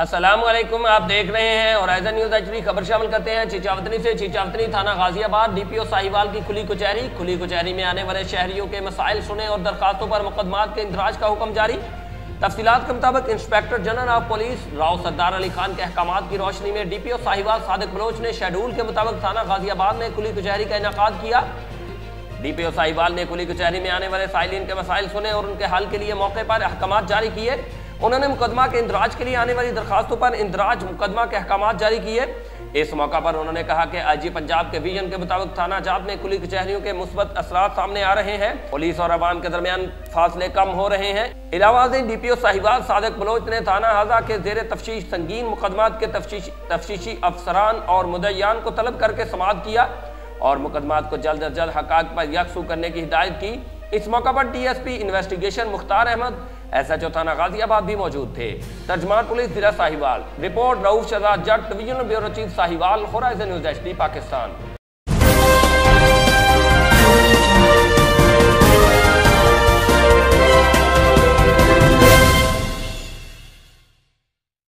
अस्सलामुअलैकुम, आप देख रहे हैं होराइजन न्यूज़ HD। खबर शामिल करते हैं चीचावतनी से। चीचावतनी थाना गाजियाबाद DPO साहिवाल की खुली कचहरी में आने वाले शहरियों के मसाइल सुने और दरखास्तों पर मुकदमात के इंदराज का हुक्म जारी। तफसीलात के मुताबिक inspector general of police Rao Sardar Ali Khan के अहकामात की रोशनी में DPO साहिवाल सादिक बलोच ने शेड्यूल के मुताबिक थाना गाजियाबाद में खुली कचहरी का इनेकाद किया। DPO साहिवाल ने खुली कचहरी में आने वाले साइलिन के मसाइल सुने और उनके हल के लिए मौके पर अहकामात जारी किए। उन्होंने मुकदमा के इंदराज के लिए आने वाली दरखास्तों पर इंदराज मुकदमा के अहकामात जारी किए। इस मौका पर उन्होंने कहा कि IG पंजाब के विजन के मुताबिक थाना जात में खुली कचहरियों के मुस्बत असरात सामने आ रहे हैं। पुलिस और अवाम के दरमियान फासले कम हो रहे हैं। इलावा DPO साहिवाल सादिक बलोच ने थाना हाजा के जेर तफ्तीश संगीन मुकदमात के तफ्तीशी अफसरान और मुद्दईयान को तलब करके समाअत किया और मुकदमात को जल्द अज जल्द हक़ाक़ पर यकसू करने की हिदायत की। इस मौका पर DSP investigation Mukhtar Ahmad, SHO थाना गाजियाबाद भी मौजूद थे। तर्जमान पुलिस जिला Sahiwal. Report Rauf Shahzad Jat, divisional bureau chief Sahiwal, Horizon News HD Pakistan.